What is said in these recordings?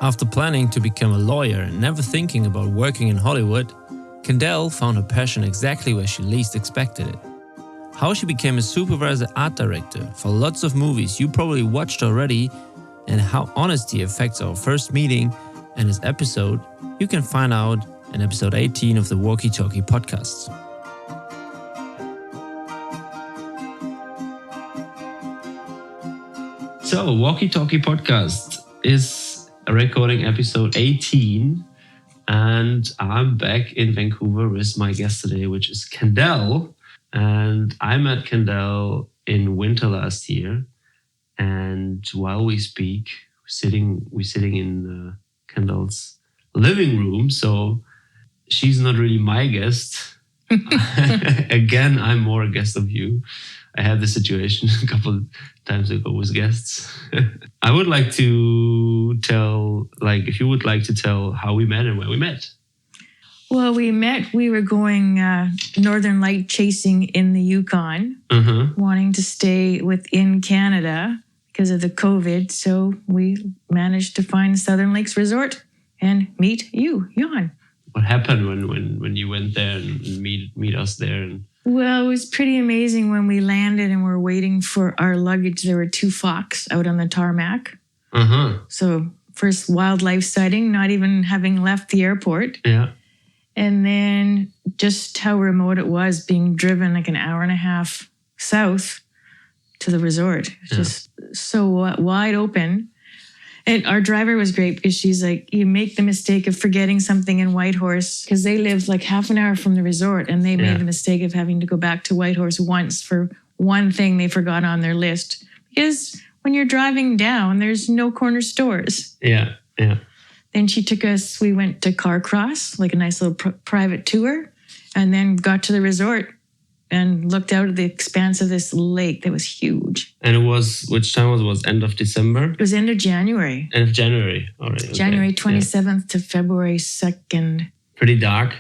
After planning to become a lawyer and never thinking about working in Hollywood, Kendelle found her passion exactly where she least expected it. How she became a supervisor art director for lots of movies you probably watched already, and how honesty affects our first meeting and this episode, you can find out in episode 18 of the Walkie Podcast. So, Walkie Podcast is a recording episode 18, and I'm back in Vancouver with my guest today, which is Kendelle. And I met Kendelle in winter last year, and while we speak, we're sitting in Kendelle's living room, so she's not really my guest. Again, I'm more a guest of you. I had this situation a couple of times ago with guests. I would like to tell, if you would like to tell how we met and where we met. Well, we were going northern light chasing in the Yukon, wanting to stay within Canada because of the COVID. So we managed to find Southern Lakes Resort and meet you, Jan. What happened when you went there and meet us there? Well, it was pretty amazing when we landed and we're waiting for our luggage. There were 2 fox out on the tarmac. So first wildlife sighting, not even having left the airport. Yeah. And then just how remote it was, being driven like an hour and a half south to the resort. Just so wide open. And our driver was great because she's like, you make the mistake of forgetting something in Whitehorse because they live like half an hour from the resort, and they made the mistake of having to go back to Whitehorse once for one thing they forgot on their list. Because when you're driving down, there's no corner stores. Yeah. Then she took us, we went to Carcross, like a nice little private tour, and then got to the resort and looked out at the expanse of this lake that was huge. And it was, which time was it? Was end of December? It was end of January. End of January, all right. Okay. January 27th to February 2nd. Pretty dark.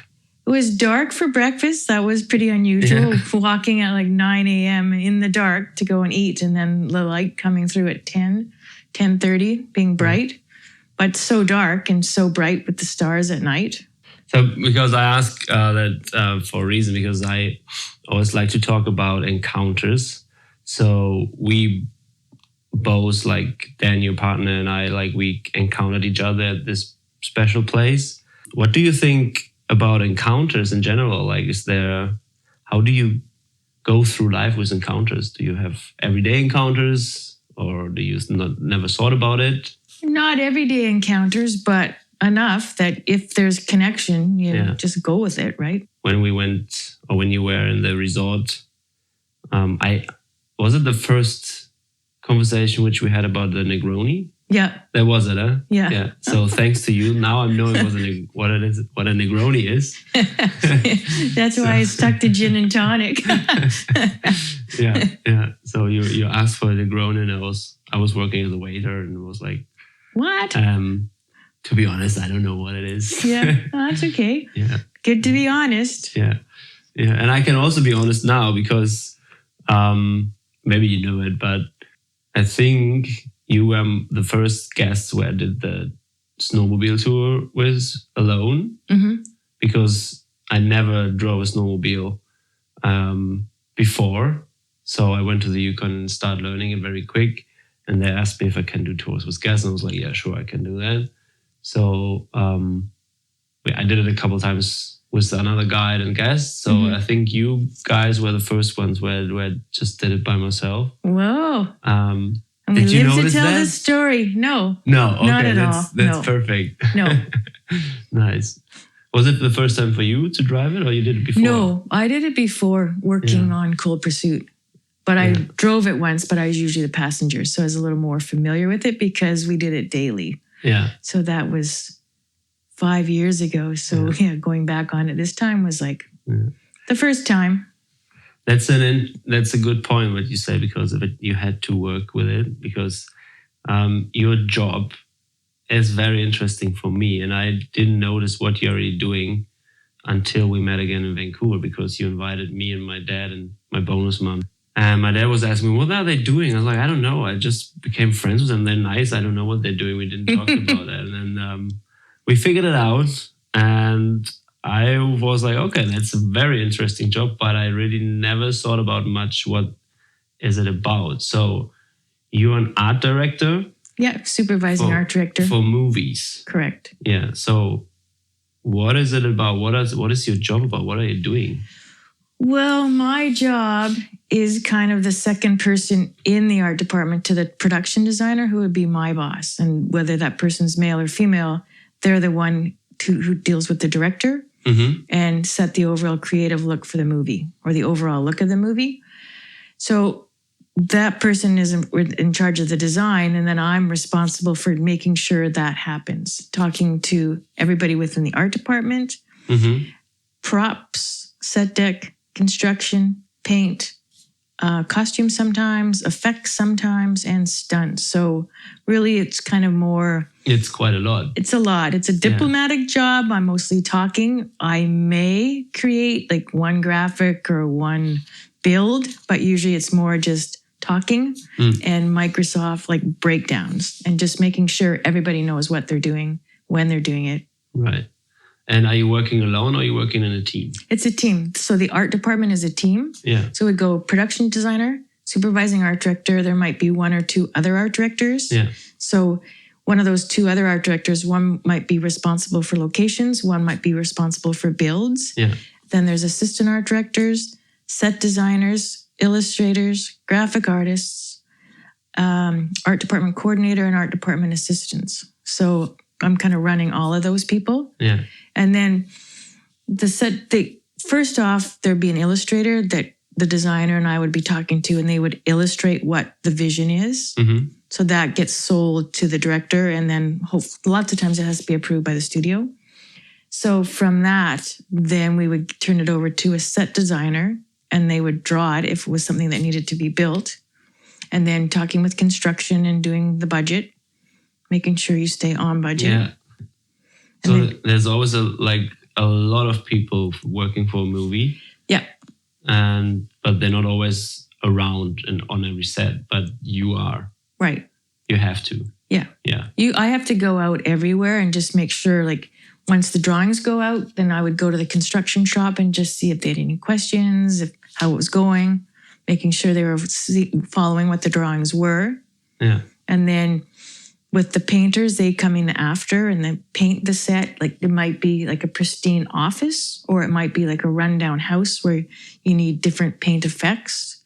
It was dark for breakfast. That was pretty unusual. Walking at like 9 a.m. in the dark to go and eat, and then the light coming through at 10:30, being bright. But so dark and so bright with the stars at night. So, because I ask that for a reason, because I always like to talk about encounters. So we both, like Dan, your partner, and I, we encountered each other at this special place. What do you think about encounters in general? How do you go through life with encounters? Do you have everyday encounters, or do you never thought about it? Not everyday encounters, but enough that if there's connection, you just go with it, right? When we went, or when you were in the resort, was it the first conversation which we had about the Negroni? Yeah. That was it, huh? Yeah. So thanks to you, now I'm knowing what a Negroni is. That's why I stuck to gin and tonic. Yeah. So you asked for a Negroni, and I was working as a waiter, and it was like, what? To be honest, I don't know what it is. Yeah, that's okay. Yeah. Good to be honest. Yeah. And I can also be honest now because maybe you know it, but I think you were the first guest where I did the snowmobile tour with alone, because I never drove a snowmobile before. So I went to the Yukon and started learning it very quick. And they asked me if I can do tours with guests. And I was like, yeah, sure, I can do that. So I did it a couple of times with another guide and guest. So I think you guys were the first ones where I just did it by myself. Whoa. Did you notice to tell that? the story. No. No, okay, not at all. That's perfect. No. Nice. Was it the first time for you to drive it, or you did it before? No, I did it before working on Cold Pursuit. But I drove it once, but I was usually the passenger. So I was a little more familiar with it because we did it daily. Yeah. So that was 5 years ago. So going back on it this time was like the first time. That's a good point what you say, because of it, you had to work with it, because your job is very interesting for me, and I didn't notice what you're already doing until we met again in Vancouver, because you invited me and my dad and my bonus mom And my dad was asking me, what are they doing? I was like, I don't know. I just became friends with them. They're nice. I don't know what they're doing. We didn't talk about that. And then we figured it out. And I was like, okay, that's a very interesting job. But I really never thought about much what is it about. So you're an art director? Yeah, supervising art director. For movies. Correct. Yeah. So what is it about? What is your job about? What are you doing? Well, my job is kind of the second person in the art department to the production designer, who would be my boss. And whether that person's male or female, they're the one who deals with the director and set the overall creative look for the movie or the overall look of the movie. So that person is in charge of the design, and then I'm responsible for making sure that happens, talking to everybody within the art department, props, set deck, construction, paint, costume sometimes, effects sometimes, and stunts. So really it's kind of more... It's quite a lot. It's a lot. It's a diplomatic job. I'm mostly talking. I may create like one graphic or one build, but usually it's more just talking and Microsoft like breakdowns and just making sure everybody knows what they're doing when they're doing it. Right. And are you working alone or are you working in a team? It's a team. So the art department is a team. Yeah. So it would go production designer, supervising art director. There might be one or two other art directors. Yeah. So one of those two other art directors, one might be responsible for locations, one might be responsible for builds. Yeah. Then there's assistant art directors, set designers, illustrators, graphic artists, art department coordinator, and art department assistants. So I'm kind of running all of those people. Yeah. And then first off, there'd be an illustrator that the designer and I would be talking to, and they would illustrate what the vision is. So that gets sold to the director, and then lots of times it has to be approved by the studio. So from that, then we would turn it over to a set designer, and they would draw it if it was something that needed to be built. And then talking with construction and doing the budget, making sure you stay on budget. Yeah. So there's always a lot of people working for a movie. Yeah. But they're not always around and on every set, but you are. Right. You have to. Yeah. Yeah. I have to go out everywhere and just make sure, like, once the drawings go out, then I would go to the construction shop and just see if they had any questions, how it was going, making sure they were following what the drawings were. Yeah. And then with the painters, they come in after and then paint the set. Like, it might be like a pristine office, or it might be like a rundown house where you need different paint effects.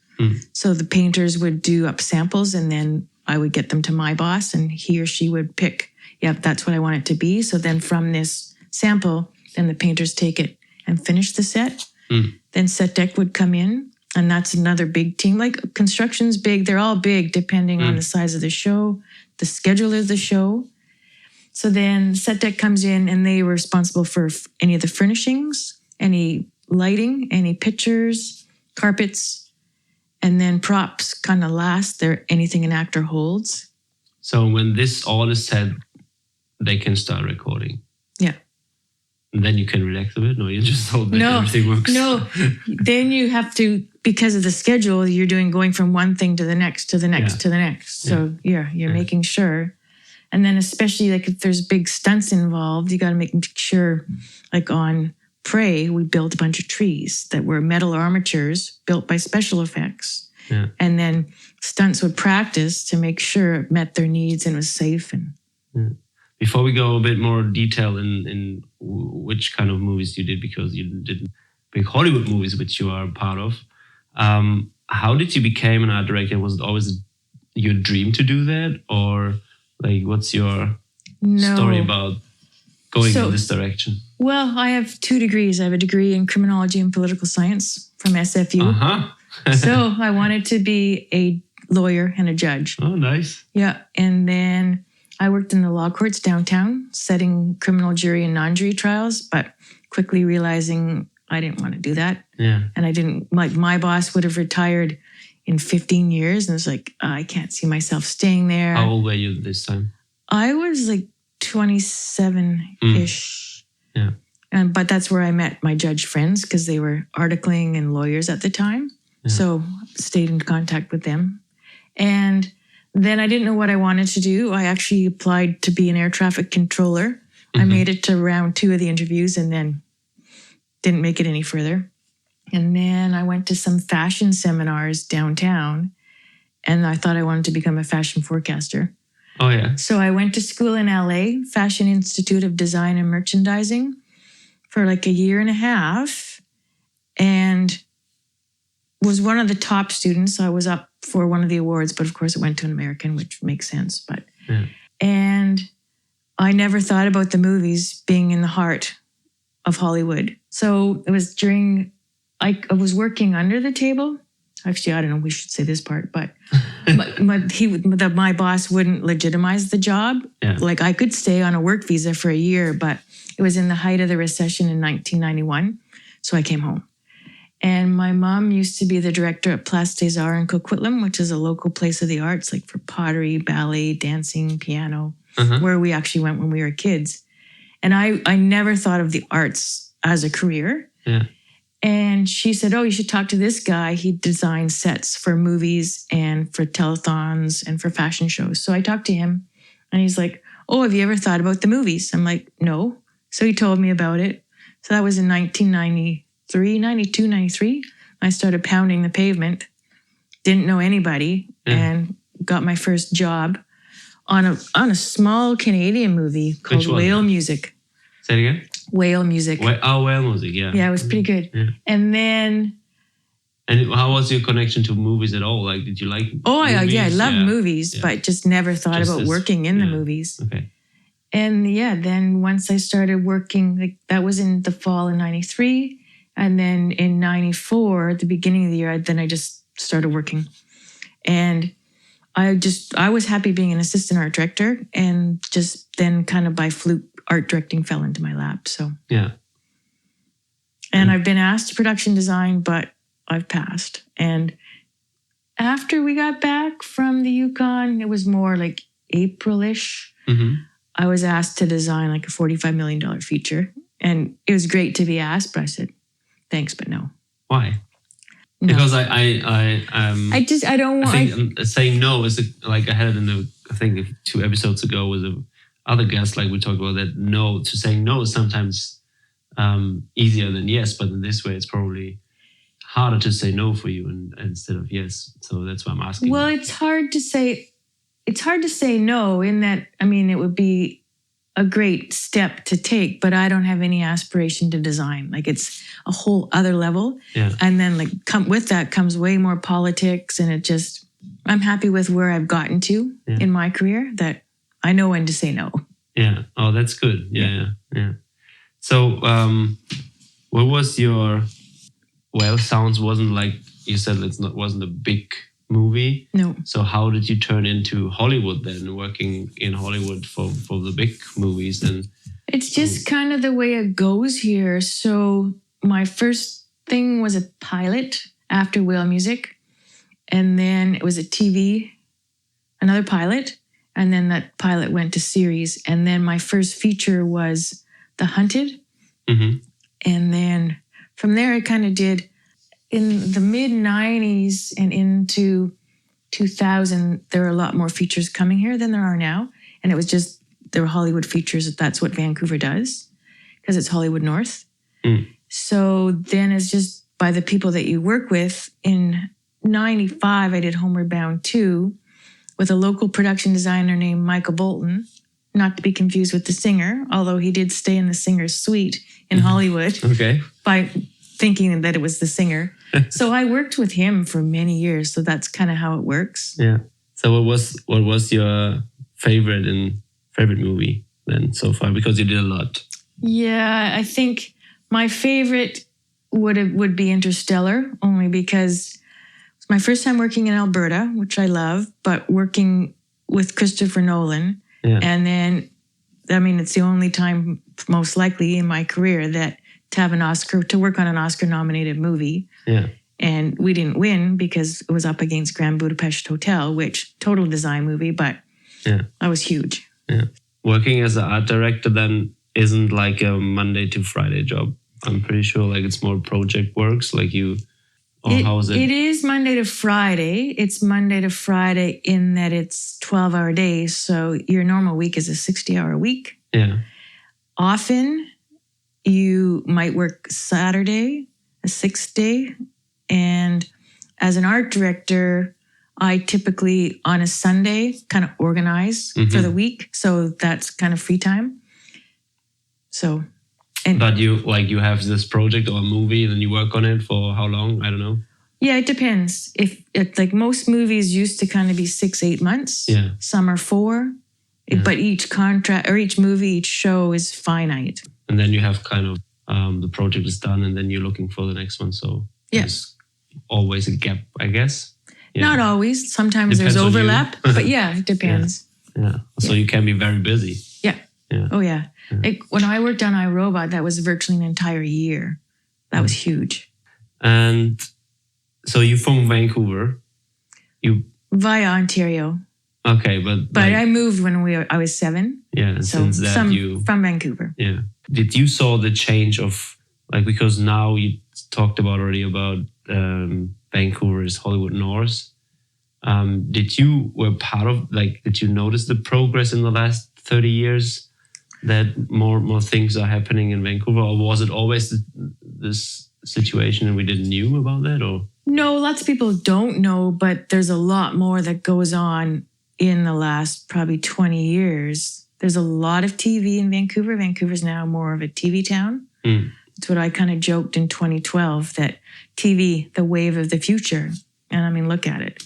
So the painters would do up samples, and then I would get them to my boss, and he or she would pick, that's what I want it to be. So then from this sample, then the painters take it and finish the set. Then set deck would come in, and that's another big team. Like, construction's big. They're all big depending on the size of the show, the schedule of the show. So then set deck comes in, and they were responsible for any of the furnishings, any lighting, any pictures, carpets, and then props kind of last. They're anything an actor holds. So when this all is said, they can start recording. Yeah. And then you can relax a bit? No, you just hope that everything works. No, then you have to, because of the schedule, you're going from one thing to the next, to the next, to the next. So you're making sure. And then especially like if there's big stunts involved, you got to make sure, like on Prey, we built a bunch of trees that were metal armatures built by special effects. Yeah. And then stunts would practice to make sure it met their needs and was safe. And Before we go a bit more detail in which kind of movies you did, because you did big Hollywood movies, which you are a part of, how did you become an art director? Was it always your dream to do that? Or like, what's your story about going in this direction? Well, I have 2 degrees. I have a degree in criminology and political science from SFU. So I wanted to be a lawyer and a judge. Oh, nice. Yeah. And then I worked in the law courts downtown, setting criminal jury and non-jury trials, but quickly realizing I didn't want to do that. Yeah. And I didn't, like, my boss would have retired in 15 years. And it's like, I can't see myself staying there. How old were you this time? I was like 27-ish. Yeah. But that's where I met my judge friends, because they were articling and lawyers at the time. So stayed in contact with them. And then I didn't know what I wanted to do. I actually applied to be an air traffic controller. I made it to round 2 of the interviews and then didn't make it any further. And then I went to some fashion seminars downtown, and I thought I wanted to become a fashion forecaster. Oh, yeah. So I went to school in LA, Fashion Institute of Design and Merchandising, for like a year and a half, and was one of the top students. I was up for one of the awards, but of course it went to an American, which makes sense. But and I never thought about the movies being in the heart of Hollywood. So it was during, I was working under the table. Actually, I don't know, we should say this part, but my boss wouldn't legitimize the job. Yeah. Like I could stay on a work visa for a year, but it was in the height of the recession in 1991. So I came home. And my mom used to be the director at Place des Arts in Coquitlam, which is a local place of the arts, like for pottery, ballet, dancing, piano, where we actually went when we were kids. And I never thought of the arts as a career. Yeah. And she said, oh, you should talk to this guy. He designs sets for movies and for telethons and for fashion shows. So I talked to him and he's like, oh, have you ever thought about the movies? I'm like, no. So he told me about it. So that was in 1993, 92, 93. I started pounding the pavement, didn't know anybody, and got my first job on a small Canadian movie called Whale Music. Say it again? Whale Music. Whale Music, yeah. Yeah, it was pretty good. Yeah. And then... And how was your connection to movies at all? Like, did you like movies? I loved movies, but just never thought about working in the movies. Okay. And then once I started working, like that was in the fall in 93. And then in 94, at the beginning of the year, then I just started working. And I was happy being an assistant art director, and just then kind of by fluke, art directing fell into my lap. So yeah. And I've been asked to production design, but I've passed. And after we got back from the Yukon, it was more like April-ish. I was asked to design like a $45 million feature. And it was great to be asked, but I said, thanks, but no. Why? No. Because I don't want... I think saying no is like I had it in I think 2 episodes ago with other guests, like we talked about that to saying no is sometimes easier than yes, but in this way it's probably harder to say no for you instead of yes. So that's why I'm asking. Well, it's hard to say no in that, I mean, it would be a great step to take, but I don't have any aspiration to design. Like it's a whole other level. Yeah. And then like with that comes way more politics, and I'm happy with where I've gotten to in my career, that I know when to say no. Yeah. Oh, that's good. Yeah. So, what was your... Well, Sounds wasn't like you said. Wasn't a big movie. No. So how did you turn into Hollywood then? Working in Hollywood for the big movies then? It's just kind of the way it goes here. So my first thing was a pilot after Whale Music, and then it was a TV, another pilot, and then that pilot went to series, and then my first feature was The Hunted, and then. From there, I kind of did in the mid-90s and into 2000, there were a lot more features coming here than there are now. And it was just, there were Hollywood features. That's what Vancouver does because it's Hollywood North. So then it's just by the people that you work with. In 95, I did Homeward Bound 2 with a local production designer named Michael Bolton, not to be confused with the singer, although he did stay in the singer's suite in Hollywood. Okay. By thinking that it was the singer. So I worked with him for many years. So that's kind of how it works. Yeah. So what was your favorite movie then so far? Because you did a lot. Yeah, I think my favorite would be Interstellar, only because it's my first time working in Alberta, which I love, but working with Christopher Nolan. Yeah. And then, I mean, it's the only time most likely in my career that to work on an Oscar-nominated movie. Yeah. And we didn't win because it was up against Grand Budapest Hotel, which total design movie, but that was huge. Yeah. Working as an art director then isn't like a Monday to Friday job. I'm pretty sure like it's more project works, like you Or how is it? It is Monday to Friday. It's Monday to Friday in that it's 12-hour days. So your normal week is a 60-hour week. Yeah. Often you might work Saturday, a 6th day. And as an art director, I typically on a Sunday kind of organize for the week. So that's kind of free time. So, but you have this project or a movie and then you work on it for how long? I don't know. Yeah, it depends. If it, like most movies used to kind of be 6-8 months. Yeah. Some are 4. Yeah. But each contract or each movie, each show is finite. And then you have kind of the project is done and then you're looking for the next one. So there's always a gap, I guess. Yeah. Not always. Sometimes Depends there's on you. overlap. But yeah, it depends. Yeah. So you can be very busy. Yeah. Yeah. Oh, yeah. Like when I worked on iRobot, that was virtually an entire year. That was huge. And so you're from Vancouver. Via Ontario. Okay, but I moved when I was 7. Yeah, and so since that from Vancouver. Yeah. Did you saw the change of because now you talked about already about Vancouver's Hollywood North. Did you notice the progress in the last 30 years that more things are happening in Vancouver, or was it always this situation and we didn't knew about that? Or no, lots of people don't know, but there's a lot more that goes on in the last probably 20 years. There's a lot of TV in Vancouver. Vancouver's now more of a TV town. It's what I kind of joked in 2012, that TV, the wave of the future. And I mean, look at it.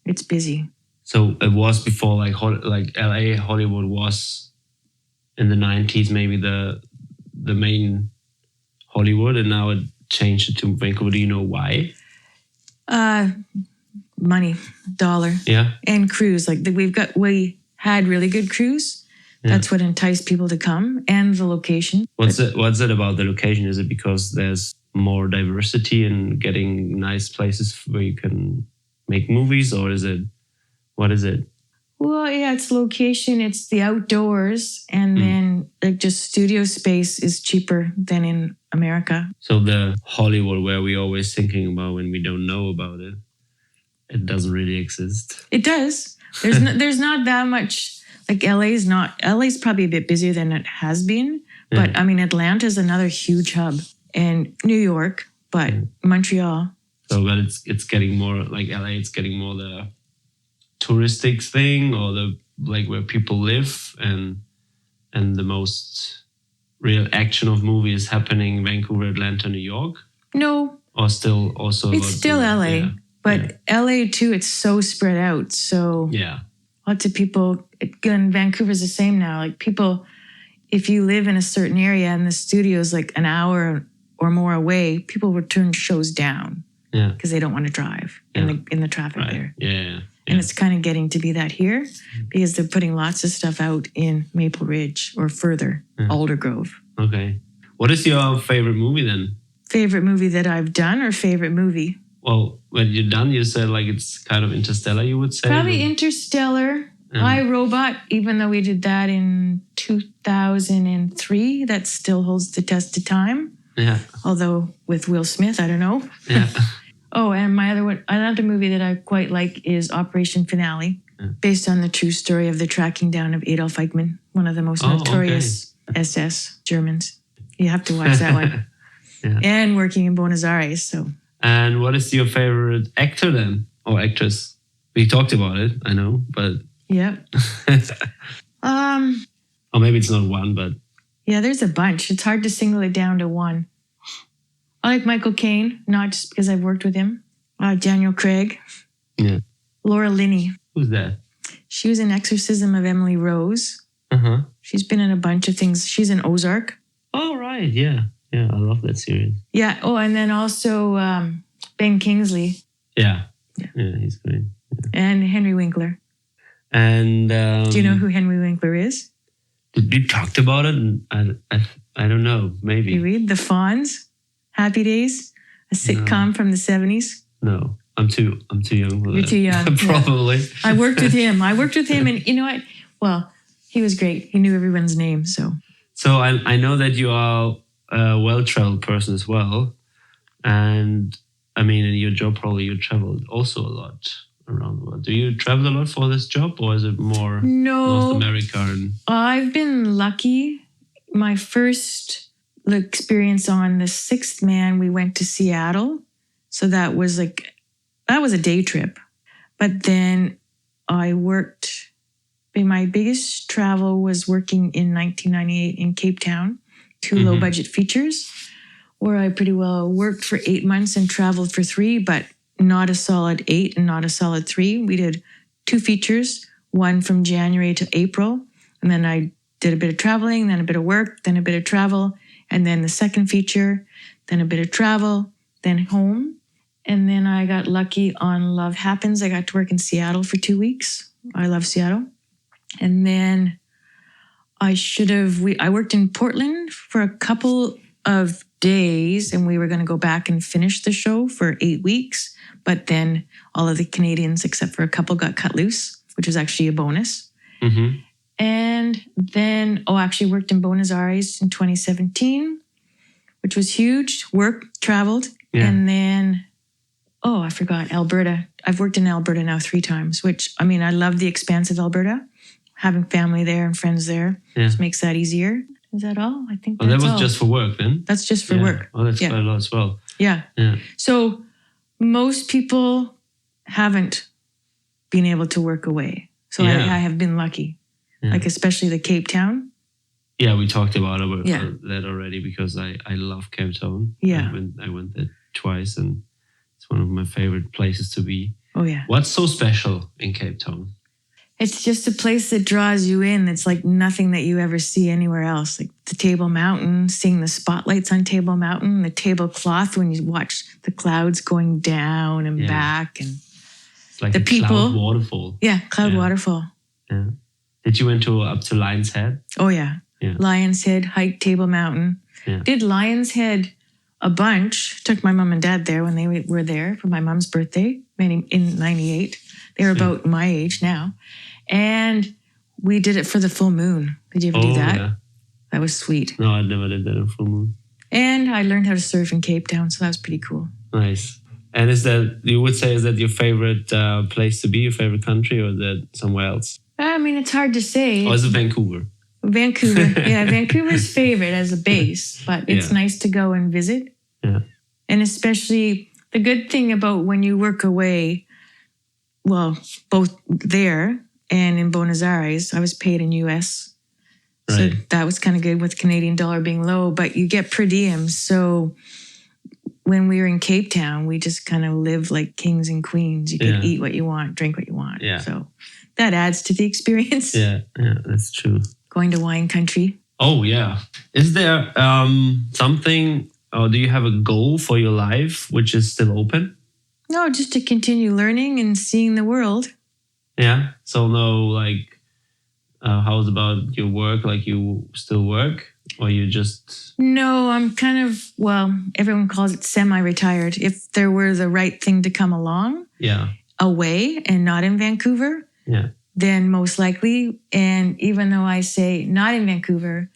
It's busy. So it was before like LA, Hollywood was in the 90s, maybe the main Hollywood, and now it changed to Vancouver. Do you know why? Money, dollar, and crews. Like we had really good crews. Yeah. That's what enticed people to come, and the location. What's it about the location? Is it because there's more diversity and getting nice places where you can make movies, or what is it? Well, yeah, it's location, it's the outdoors, and then like just studio space is cheaper than in America. So the Hollywood where we're always thinking about when we don't know about it, it doesn't really exist. It does. There's not that much. Like LA's probably a bit busier than it has been. But I mean, Atlanta's another huge hub, and New York, but Montreal. So, but it's getting more like LA. It's getting more the touristic thing, or the like where people live, and the most real action of movies happening in Vancouver, Atlanta, New York. No, or still also. It's still LA, but LA too. It's so spread out. So lots of people. And Vancouver's the same now. Like people, if you live in a certain area and the studio's like an hour or more away, people will turn shows down because they don't want to drive in the traffic there. Yeah. And it's kind of getting to be that here because they're putting lots of stuff out in Maple Ridge or further, Aldergrove. Okay. What is your favorite movie then? Favorite movie that I've done or favorite movie? Well, when you're done, you said like it's kind of Interstellar, you would say? Probably Interstellar. iRobot, even though we did that in 2003, that still holds the test of time. Yeah. Although with Will Smith, I don't know. Yeah. Oh, and another movie that I quite like is Operation Finale, based on the true story of the tracking down of Adolf Eichmann, one of the most notorious SS Germans. You have to watch that one. And working in Buenos Aires. So. And what is your favorite actor then, or actress? We talked about it, I know, but. Yep. Or maybe it's not one, but. Yeah, there's a bunch. It's hard to single it down to one. I like Michael Caine, not just because I've worked with him. Daniel Craig. Yeah. Laura Linney. Who's that? She was in Exorcism of Emily Rose. She's been in a bunch of things. She's in Ozark. Oh, right. Yeah. Yeah, I love that series. Yeah. Oh, and then also Ben Kingsley. Yeah, he's great. Yeah. And Henry Winkler. And do you know who Henry Winkler is? Did we talked about it? I don't know. Maybe you read The Fonz, Happy Days, a sitcom from the 70s. No, I'm too young for that. You're too young. Probably. Yeah. I worked with him, and you know what? Well, he was great. He knew everyone's name. So I know that you are a well-traveled person as well, and I mean, in your job, probably you traveled also a lot around the world. Do you travel a lot for this job, or is it more North America? I've been lucky. My first experience on the Sixth Man, we went to Seattle. So that was a day trip. But then I worked, my biggest travel was working in 1998 in Cape Town, 2 low budget features, where I pretty well worked for 8 months and traveled for 3, but not a solid 8 and not a solid 3. We did 2 features, one from January to April. And then I did a bit of traveling, then a bit of work, then a bit of travel, and then the second feature, then a bit of travel, then home. And then I got lucky on Love Happens. I got to work in Seattle for 2 weeks. I love Seattle. And then I worked in Portland for a couple of days, and we were going to go back and finish the show for 8 weeks. But then all of the Canadians, except for a couple, got cut loose, which was actually a bonus. Mm-hmm. And then, actually worked in Buenos Aires in 2017, which was huge. Worked, traveled. Yeah. And then, I forgot, Alberta. I've worked in Alberta now 3 times, which, I mean, I love the expanse of Alberta. Having family there and friends there just makes that easier. Is that all? I think that's all. That was just for work then? That's just for work. Oh, that's quite a lot as well. Yeah. So most people haven't been able to work away. So I have been lucky. Yeah. Like especially the Cape Town. Yeah, we talked about that already because I love Cape Town. Yeah. I went there twice and it's one of my favorite places to be. Oh, yeah. What's so special in Cape Town? It's just a place that draws you in. It's like nothing that you ever see anywhere else. Like the Table Mountain, seeing the spotlights on Table Mountain, the tablecloth when you watch the clouds going down and back. And it's like the people. Cloud waterfall. Yeah, cloud waterfall. Yeah. Did you went up to Lion's Head? Oh, yeah. Lion's Head, hiked Table Mountain. Yeah. Did Lion's Head a bunch. Took my mom and dad there when they were there for my mom's birthday in 98. They were about my age now. And we did it for the full moon. Did you ever do that? Yeah. That was sweet. No, I never did that in full moon. And I learned how to surf in Cape Town, so that was pretty cool. Nice. And is that your favorite place to be, your favorite country, or is that somewhere else? I mean, it's hard to say. Or is it Vancouver? Vancouver. Yeah, Vancouver's favorite as a base, but it's nice to go and visit. Yeah. And especially the good thing about when you work away, well, both there and in Buenos Aires, I was paid in US. Right. So that was kind of good with Canadian dollar being low, but you get per diem. So when we were in Cape Town, we just kind of lived like kings and queens. You could eat what you want, drink what you want. Yeah. So that adds to the experience. Yeah, that's true. Going to wine country. Oh, yeah. Is there something, or do you have a goal for your life which is still open? No, just to continue learning and seeing the world. Yeah. So no, like, how's about your work? Like you still work or you just... No, I'm kind of, well, everyone calls it semi-retired. If there were the right thing to come along away and not in Vancouver, then most likely. And even though I say not in Vancouver,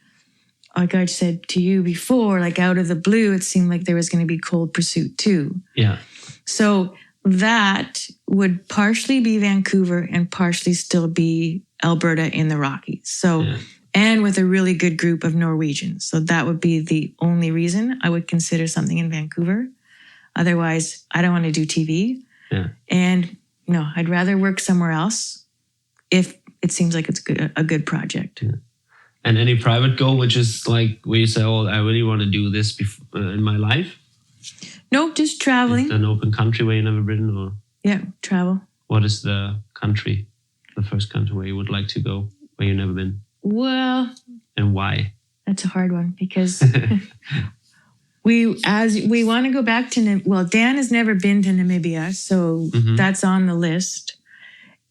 like I said to you before, like out of the blue, it seemed like there was going to be Cold Pursuit too. Yeah. So that would partially be Vancouver and partially still be Alberta in the Rockies. So, and with a really good group of Norwegians. So that would be the only reason I would consider something in Vancouver. Otherwise, I don't want to do TV. Yeah. And no, I'd rather work somewhere else if it seems like it's a good project. Yeah. And any private goal, which is like where you say, oh, I really want to do this in my life? No, just traveling. Is it an open country where you've never been? Or? Yeah, travel. What is the country, the first country where you would like to go, where you've never been? Well... And why? That's a hard one because we want to go back to... Well, Dan has never been to Namibia, so that's on the list.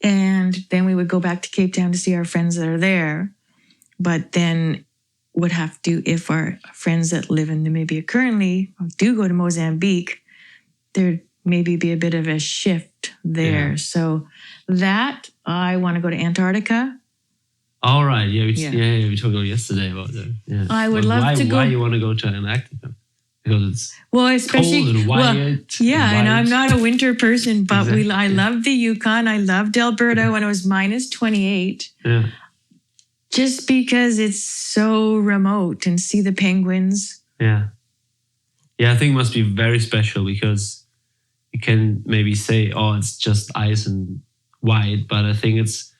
And then we would go back to Cape Town to see our friends that are there. But then would have to, if our friends that live in Namibia currently do go to Mozambique, there'd maybe be a bit of a shift there. Yeah. So that, I want to go to Antarctica. All right. Yeah, we talked about yesterday about that. Yeah. I would love to go. Why you want to go to Antarctica? because it's especially cold and white. and I'm not a winter person, but Exactly. I loved the Yukon. I loved Alberta when it was minus 28. Yeah. Just because it's so remote and see the penguins. Yeah. Yeah, I think it must be very special because you can maybe say, oh, it's just ice and white, but I think it's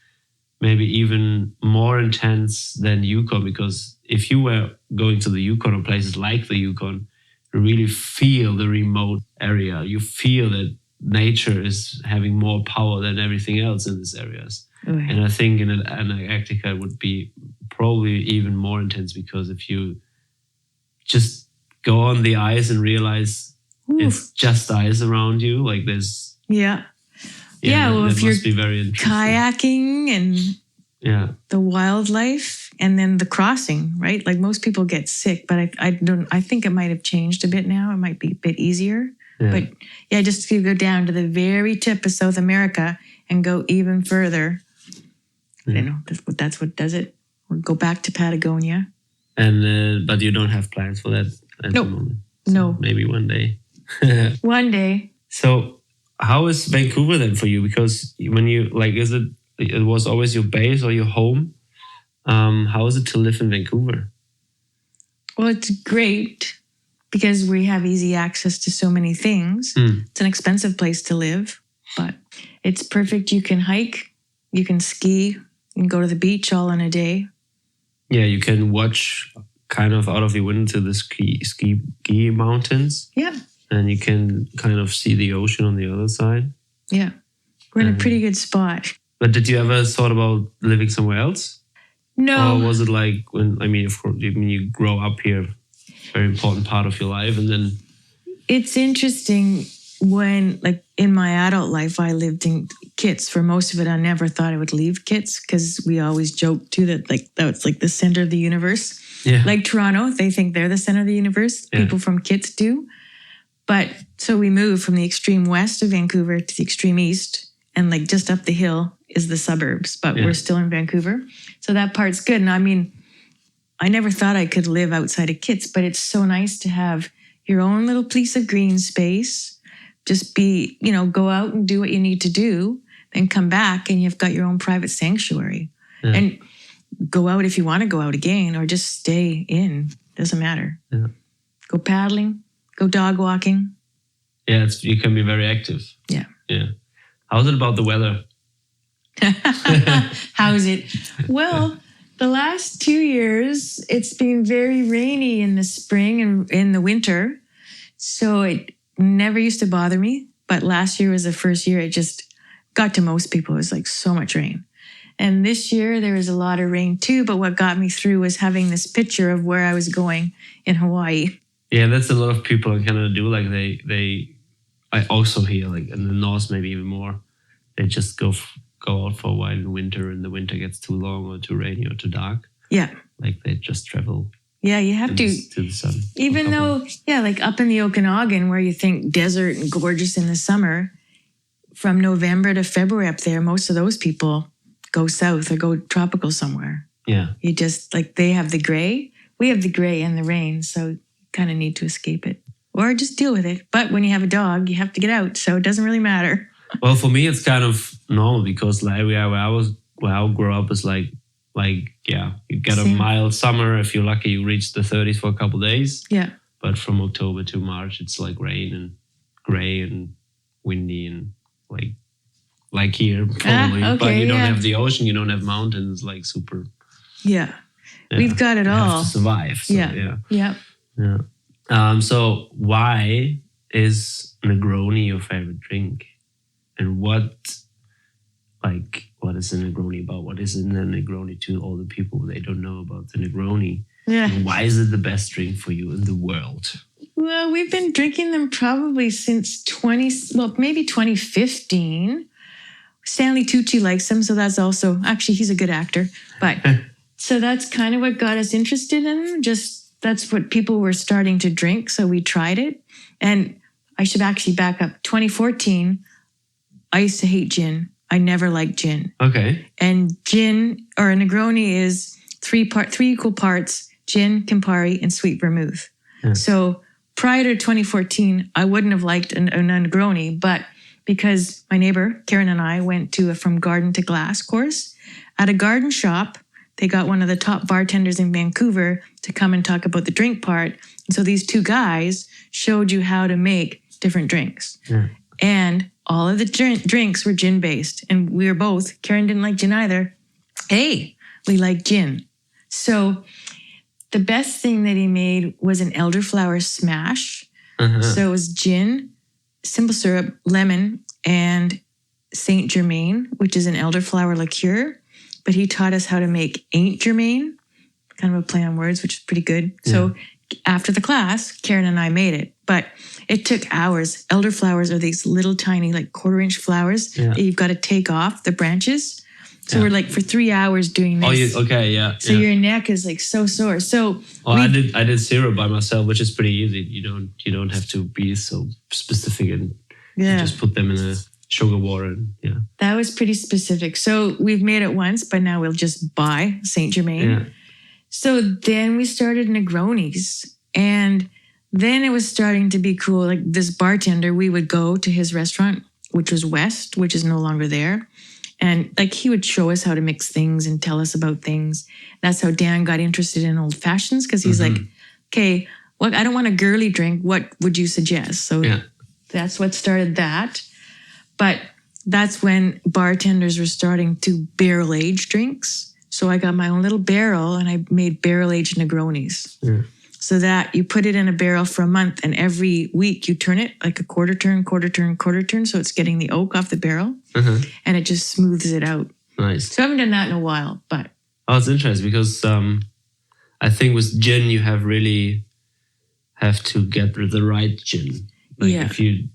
maybe even more intense than Yukon, because if you were going to the Yukon or places like the Yukon, you really feel the remote area. You feel that nature is having more power than everything else in these areas. Okay. And I think in Antarctica it would be probably even more intense, because if you just go on the ice and realize it's just ice around you, like there's... well, if that you're must be very interesting. kayaking and the wildlife, and then the crossing, right? Like most people get sick, but I think it might have changed a bit now. It might be a bit easier. But just to go down to the very tip of South America and go even further. That's what does it. Or go back to Patagonia. And but you don't have plans for that at the moment. So no. Maybe one day. One day. So how is Vancouver then for you? Because when you it was always your base or your home. How is it to live in Vancouver? Well, it's great because we have easy access to so many things. It's an expensive place to live, but it's perfect. You can hike, you can ski, you can go to the beach all in a day. Yeah, you can watch kind of out of your window to the ski mountains. Yeah. And you can kind of see the ocean on the other side. Yeah. We're in a pretty good spot. But did you ever thought about living somewhere else? No. Or was it like of course, you grow up here, very important part of your life, and then... It's interesting when, like, in my adult life, I lived in Kits. For most of it, I never thought I would leave Kits because we always joke, too, that it's like the center of the universe. Yeah. Like Toronto, they think they're the center of the universe. Yeah. People from Kits do. But so we moved from the extreme west of Vancouver to the extreme east, and like just up the hill is the suburbs, but we're still in Vancouver. So that part's good. And I mean, I never thought I could live outside of Kits, but it's so nice to have your own little piece of green space. Just be, go out and do what you need to do, then come back and you've got your own private sanctuary. Yeah. And go out if you want to go out again, or just stay in. Doesn't matter. Yeah. Go paddling, go dog walking. Yeah, you can be very active. Yeah. Yeah. How's it about the weather? How's it? Well, the last 2 years, it's been very rainy in the spring and in the winter. So it never used to bother me. But last year was the first year it just got to most people. It was like so much rain. And this year there was a lot of rain too. But what got me through was having this picture of where I was going in Hawaii. Yeah, that's a lot of people in Canada do. Like I also hear, like in the north maybe even more, they just go out for a while in winter, and the winter gets too long or too rainy or too dark. Yeah. Like they just travel. Yeah, you have to the sun. Even though, like up in the Okanagan where you think desert and gorgeous in the summer, from November to February up there, most of those people go south or go tropical somewhere. Yeah. You just, like, they have the gray. We have the gray and the rain, so you kind of need to escape it. Or just deal with it. But when you have a dog, you have to get out, so it doesn't really matter. Well, for me, it's kind of normal because the area where I grew up is like you get a mild summer. If you're lucky, you reach the 30s for a couple of days. Yeah. But from October to March, it's like rain and gray and windy and like here probably. Okay, but you don't have the ocean, you don't have mountains, like super. Yeah. We've got it all. Have to survive. So, Yeah. So why is Negroni your favorite drink? And what is a Negroni about? What is a Negroni to all the people they don't know about the Negroni? Yeah. And why is it the best drink for you in the world? Well, we've been drinking them probably since maybe 2015. Stanley Tucci likes them, so that's also, actually, he's a good actor. But so that's kind of what got us interested in them. Just that's what people were starting to drink, so we tried it. And I should actually back up. 2014, I used to hate gin. I never liked gin. Okay. And gin, or a Negroni, is three equal parts gin, Campari, and sweet vermouth. Yeah. So prior to 2014, I wouldn't have liked a Negroni, but because my neighbor, Karen, and I went to a From Garden to Glass course at a garden shop, they got one of the top bartenders in Vancouver to come and talk about the drink part. And so these two guys showed you how to make different drinks. Yeah. And all of the drinks were gin-based. And we were both, Karen didn't like gin either. Hey, we like gin. So the best thing that he made was an elderflower smash. So it was gin, simple syrup, lemon, and Saint Germain, which is an elderflower liqueur. But he taught us how to make Ain't Germain, kind of a play on words, which is pretty good. Yeah. So after the class, Karen and I made it. But it took hours. Elderflowers are these little tiny, like 1/4-inch flowers that you've got to take off the branches. So we're like for 3 hours doing this. So your neck is like so sore. So I did syrup by myself, which is pretty easy. You don't have to be so specific, and you just put them in a sugar water. And, that was pretty specific. So we've made it once, but now we'll just buy Saint Germain. Yeah. So then we started Negronis, and then it was starting to be cool. Like this bartender, we would go to his restaurant, which was West, which is no longer there. And like he would show us how to mix things and tell us about things. That's how Dan got interested in old fashions, because he's like, okay, I don't want a girly drink. What would you suggest? So that's what started that. But that's when bartenders were starting to barrel age drinks. So I got my own little barrel and I made barrel aged Negronis. Yeah. So that you put it in a barrel for a month, and every week you turn it like a quarter turn. So it's getting the oak off the barrel and it just smooths it out. Nice. So I haven't done that in a while, but. Oh, it's interesting because I think with gin, you have to get the right gin. Like if you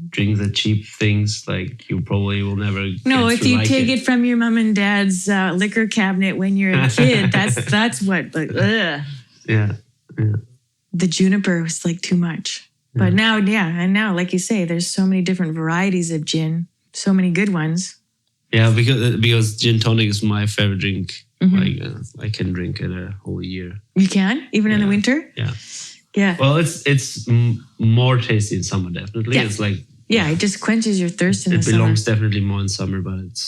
drink the cheap things, like you probably will never. No, if you take it from your mom and dad's liquor cabinet when you're a kid, that's what. Like, ugh. Yeah. The juniper was like too much. But now, and now, like you say, there's so many different varieties of gin, so many good ones. Yeah, because gin tonic is my favorite drink. Like I can drink it a whole year. You can, even in the winter. Yeah. Well, it's more tasty in summer, definitely. Yeah. It's like it just quenches your thirst in the summer. It belongs definitely more in summer, but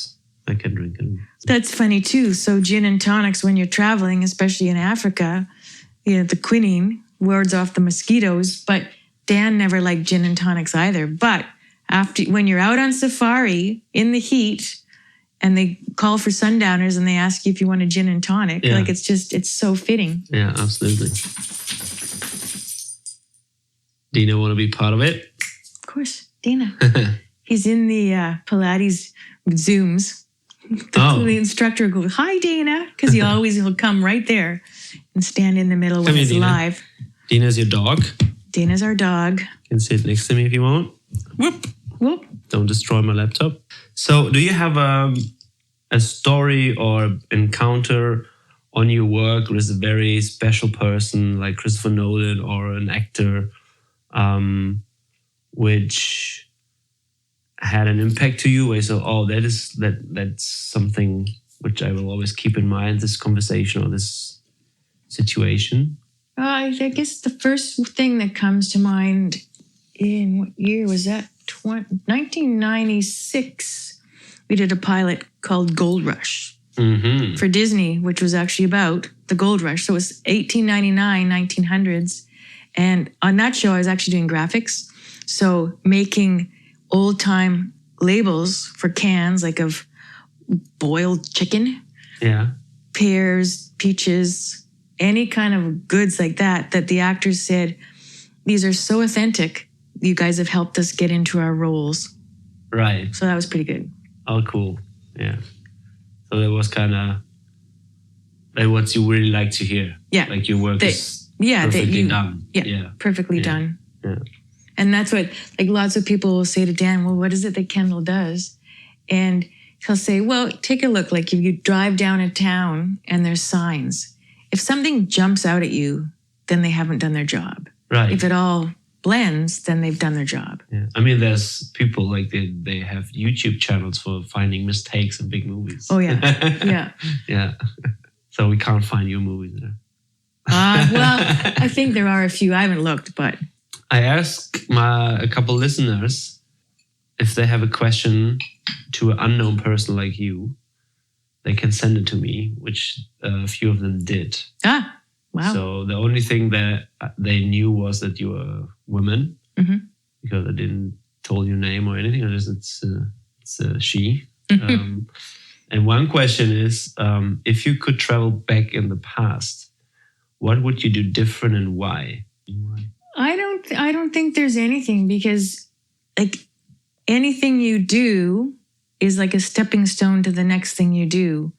I can drink it. That's funny too. So gin and tonics, when you're traveling, especially in Africa, the quinine wards off the mosquitoes. But Dan never liked gin and tonics either. But when you're out on safari in the heat and they call for sundowners and they ask you if you want a gin and tonic, like it's so fitting. Yeah, absolutely. Dina want to be part of it? Of course, Dina. He's in the Pilates Zooms. The instructor will go, "Hi, Dana," because he'll come right there and stand in the middle when it's live. Dina's your dog. Dina's our dog. You can sit next to me if you want. Whoop. Whoop. Don't destroy my laptop. So do you have a story or encounter on your work with a very special person like Christopher Nolan or an actor which had an impact to you? Where you say, that's something which I will always keep in mind, this conversation or this situation? I guess the first thing that comes to mind in what year was that? 1996. We did a pilot called Gold Rush for Disney, which was actually about the gold rush. So it was 1899, 1900s. And on that show, I was actually doing graphics. So making old-time labels for cans, like of boiled chicken, pears, peaches, any kind of goods like that the actors said, these are so authentic. You guys have helped us get into our roles. Right. So that was pretty good. Oh, cool. Yeah. So that was kind of like what you really like to hear. Yeah. Like your work is perfectly done. Yeah. Perfectly done. Yeah. And that's what, like, lots of people will say to Dan, well, what is it that Kendelle does? And he'll say, well, take a look. Like if you drive down a town and there's signs, if something jumps out at you, then they haven't done their job. Right. If it all blends, then they've done their job. Yeah. I mean, there's people like they have YouTube channels for finding mistakes in big movies. Oh, yeah. Yeah. Yeah. So we can't find your movies there. Well, I think there are a few. I haven't looked, but... I ask a couple listeners if they have a question to an unknown person like you, they can send it to me, which a few of them did. Ah, wow. So the only thing that they knew was that you were a woman, because I didn't told your name or anything. It's a she. And one question is, if you could travel back in the past, what would you do different and why? I don't think there's anything, because like anything you do is like a stepping stone to the next thing you do.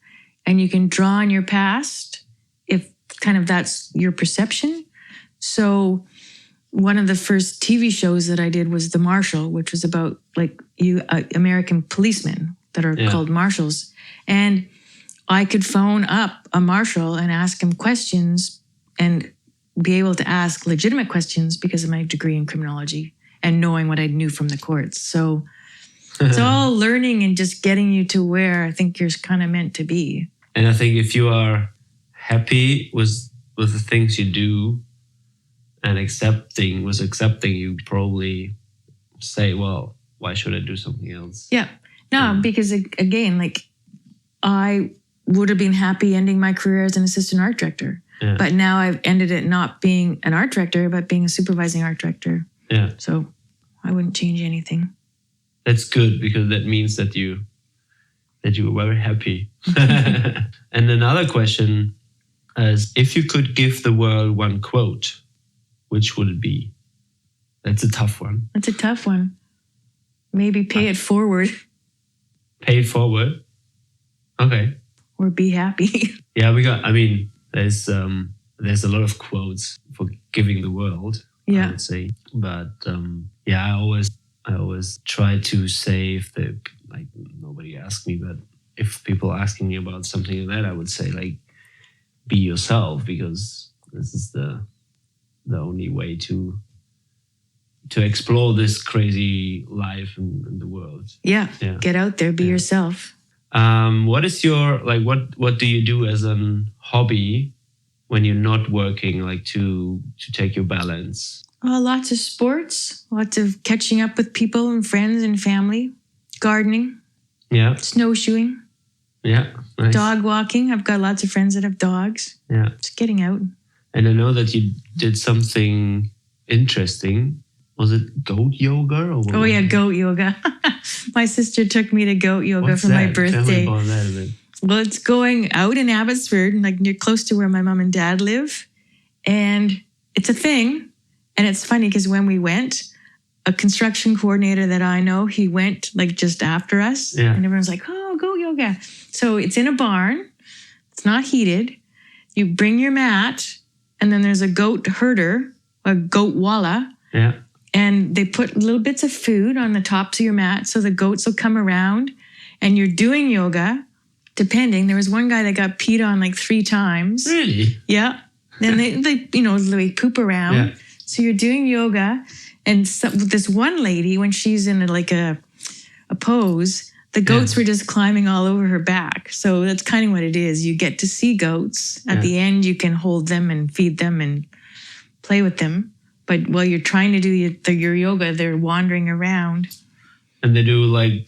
And you can draw on your past if kind of that's your perception. So one of the first TV shows that I did was The Marshal, which was about like American policemen that are called marshals. And I could phone up a marshal and ask him questions and be able to ask legitimate questions because of my degree in criminology and knowing what I knew from the courts. So it's all learning and just getting you to where I think you're kind of meant to be. And I think if you are happy with the things you do and accepting, you probably say, well, why should I do something else? Yeah. No, because again, like I would have been happy ending my career as an assistant art director. Yeah. But now I've ended it not being an art director, but being a supervising art director. Yeah. So I wouldn't change anything. That's good, because that means that you were very happy. And another question is, if you could give the world one quote, which would it be? That's a tough one. That's a tough one. Maybe pay it forward. Pay it forward? Okay. Or be happy. Yeah, there's a lot of quotes for giving the world, I would say. But I always try to say, if nobody asks me, but if people asking me about something like that, I would say like, be yourself, because this is the only way to explore this crazy life in the world. Yeah. Get out there, be yourself. What is your, what do you do as a hobby when you're not working, like to take your balance? Lots of sports, lots of catching up with people and friends and family, gardening, snowshoeing, nice. Dog walking. I've got lots of friends that have dogs. Yeah, just getting out. And I know that you did something interesting. Was it goat yoga? Or what? Oh yeah, goat yoga. My sister took me to goat yoga for my birthday. Tell me about that a bit. Well, it's going out in Abbotsford, like near close to where my mom and dad live, and it's a thing. And it's funny because when we went, a construction coordinator that I know, he went like just after us. Yeah. And everyone's like, oh, goat yoga. So it's in a barn. It's not heated. You bring your mat, and then there's a goat herder, a goat walla. Yeah. And they put little bits of food on the tops of your mat so the goats will come around, and you're doing yoga, depending. There was one guy that got peed on like 3 times. Really? Yeah. Then they poop around. Yeah. So you're doing yoga, and this one lady, when she's in a pose, the goats were just climbing all over her back. So that's kind of what it is. You get to see goats. At the end, you can hold them and feed them and play with them. But while you're trying to do your yoga, they're wandering around. And they do like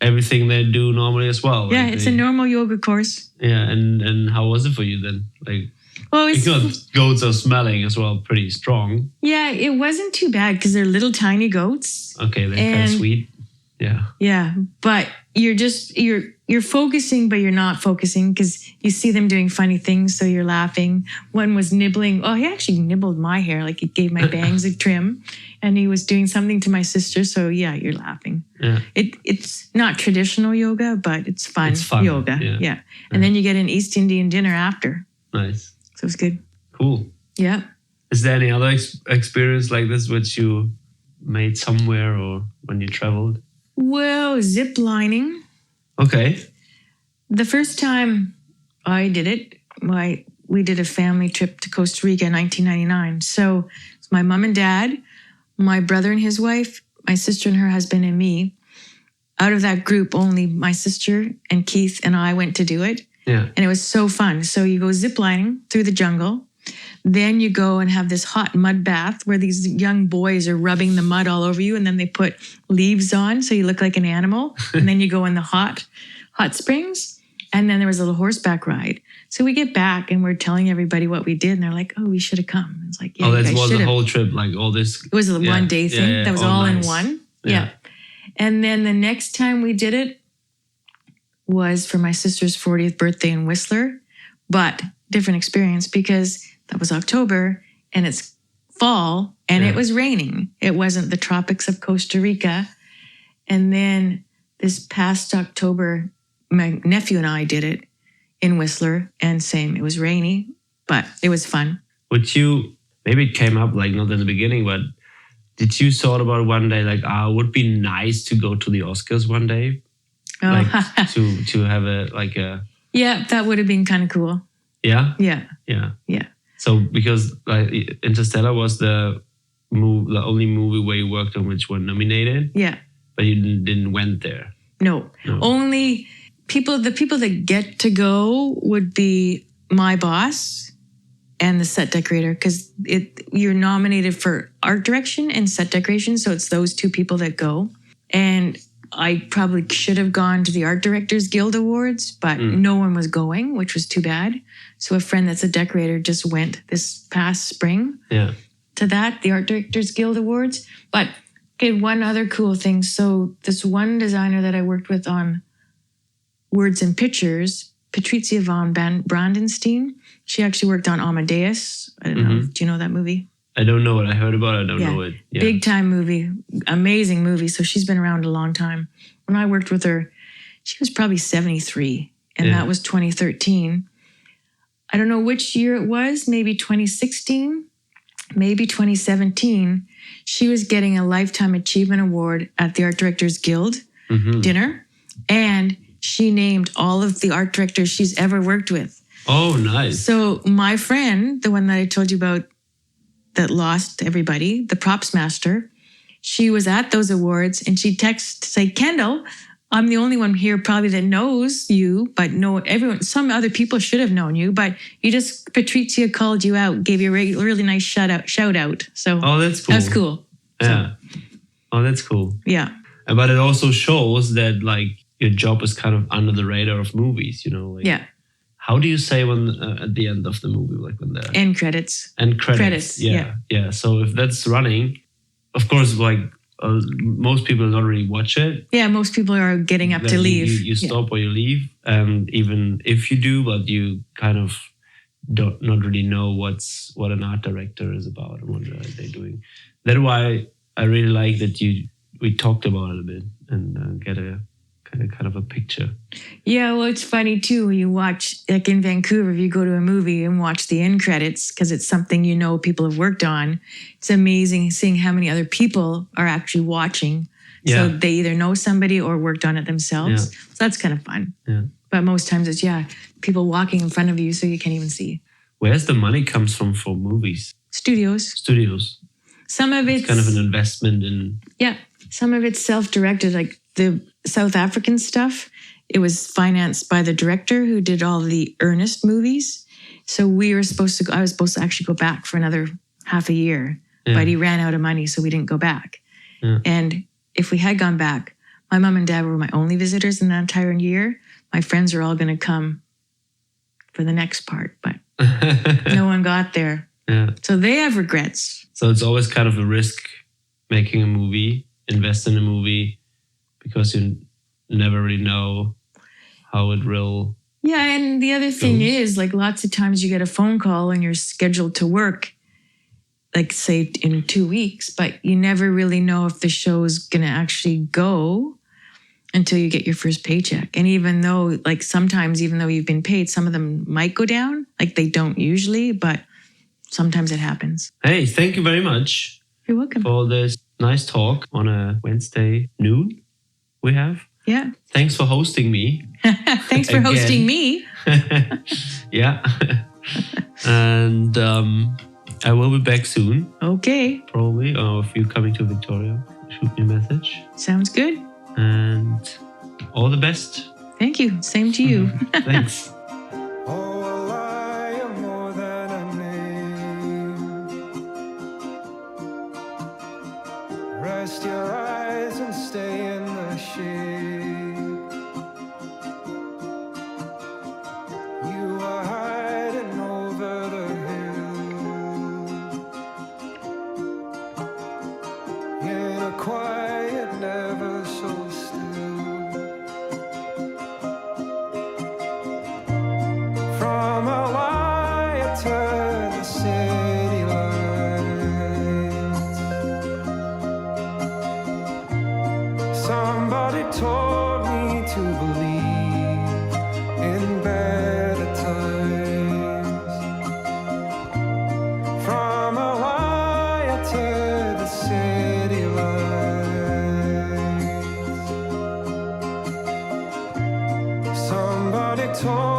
everything they do normally as well. Yeah, it's a normal yoga course. Yeah, and how was it for you then? Because goats are smelling as well pretty strong. Yeah, it wasn't too bad because they're little tiny goats. Okay, they're kind of sweet. Yeah. Yeah, but you're focusing, but you're not focusing because you see them doing funny things, so you're laughing. One was nibbling. Oh, he actually nibbled my hair, like he gave my bangs a trim, and he was doing something to my sister. So yeah, you're laughing. Yeah. It's not traditional yoga, but it's fun. It's fun yoga. Yeah. And then you get an East Indian dinner after. Nice. So it's good. Cool. Yeah. Is there any other experience like this which you made somewhere or when you traveled? Well, zip lining. Okay. The first time I did it, we did a family trip to Costa Rica in 1999. So it's my mom and dad, my brother and his wife, my sister and her husband, and me. Out of that group, only my sister and Keith and I went to do it. Yeah. And it was so fun. So you go ziplining through the jungle. Then you go and have this hot mud bath where these young boys are rubbing the mud all over you, and then they put leaves on so you look like an animal. And then you go in the hot springs. And then there was a little horseback ride. So we get back and we're telling everybody what we did. And they're like, oh, we should have come. It's like, yeah, that was the whole trip, like all this. It was a one-day thing. That was all nice. In one. Yeah. And then the next time we did it was for my sister's 40th birthday in Whistler. But different experience because that was October and it's fall and it was raining. It wasn't the tropics of Costa Rica. And then this past October, my nephew and I did it in Whistler, and same, it was rainy, but it was fun. Maybe it came up like not in the beginning, but did you thought about one day like, it would be nice to go to the Oscars one day? Oh. Like to have a... Yeah, that would have been kind of cool. Yeah? Yeah. Yeah. Yeah. So because like Interstellar was the only movie where you worked on which one nominated. Yeah. But you didn't went there. No. Only the people that get to go would be my boss and the set decorator, because you're nominated for art direction and set decoration. So it's those two people that go. And I probably should have gone to the Art Directors Guild Awards, but no one was going, which was too bad. So a friend that's a decorator just went this past spring to the Art Directors Guild Awards. But okay, one other cool thing. So this one designer that I worked with on Words and Pictures, Patrizia von Brandenstein, she actually worked on Amadeus. I don't know. Do you know that movie? I don't know it. I heard about it. I don't know it. Yeah. Big time movie. Amazing movie. So she's been around a long time. When I worked with her, she was probably 73. And that was 2013. I don't know which year it was. Maybe 2016. Maybe 2017. She was getting a Lifetime Achievement Award at the Art Directors Guild dinner. And she named all of the art directors she's ever worked with. Oh, nice. So my friend, the one that I told you about that lost everybody, the props master, she was at those awards and she texted to say, Kendelle, I'm the only one here probably that knows you, but some other people should have known you, but Patrizia called you out, gave you a really nice shout out. So that's cool. That's cool. Yeah. Oh, that's cool. Yeah. But it also shows that like your job is kind of under the radar of movies, Like, yeah. How do you say when at the end of the movie, like when the end credits? End credits. Yeah. So if that's running, of course, like most people don't really watch it. Yeah, most people are getting up to leave. You stop or you leave, and even if you do, but you kind of not really know what an art director is about and what they're doing. That's why I really like that we talked about it a bit and get a kind of a picture. Yeah, well, it's funny too. You watch, like in Vancouver, if you go to a movie and watch the end credits, because it's something people have worked on, it's amazing seeing how many other people are actually watching. Yeah. So they either know somebody or worked on it themselves. Yeah. So that's kind of fun. Yeah. But most times it's, people walking in front of you so you can't even see. Where's the money comes from for movies? Studios. Some of it's kind of an investment in... Yeah. Some of it's self-directed, like the South African stuff. It was financed by the director who did all the Ernest movies. So I was supposed to actually go back for another half a year, but he ran out of money, so we didn't go back. Yeah. And if we had gone back, my mom and dad were my only visitors in that entire year. My friends are all going to come for the next part, but no one got there. Yeah. So they have regrets. So it's always kind of a risk making a movie, invest in a movie, because you never really know how it will. Yeah, and the other thing is, like, lots of times you get a phone call and you're scheduled to work, like, say, in 2 weeks, but you never really know if the show is going to actually go until you get your first paycheck. And even though, like, sometimes, even though you've been paid, some of them might go down. Like, they don't usually, but sometimes it happens. Hey, thank you very much. You're welcome. For this nice talk on a Wednesday noon we have. Yeah. Thanks for hosting me. Thanks for hosting me. Yeah. And I will be back soon. Okay. Probably. Or if you're coming to Victoria, shoot me a message. Sounds good. And all the best. Thank you. Same to you. Thanks. Oh, well, I am more than a name. my shade. You are hiding over the hill in a quiet, never so still. From a light to the city lights, somebody told me to believe in better times. From a light to the city lights, somebody told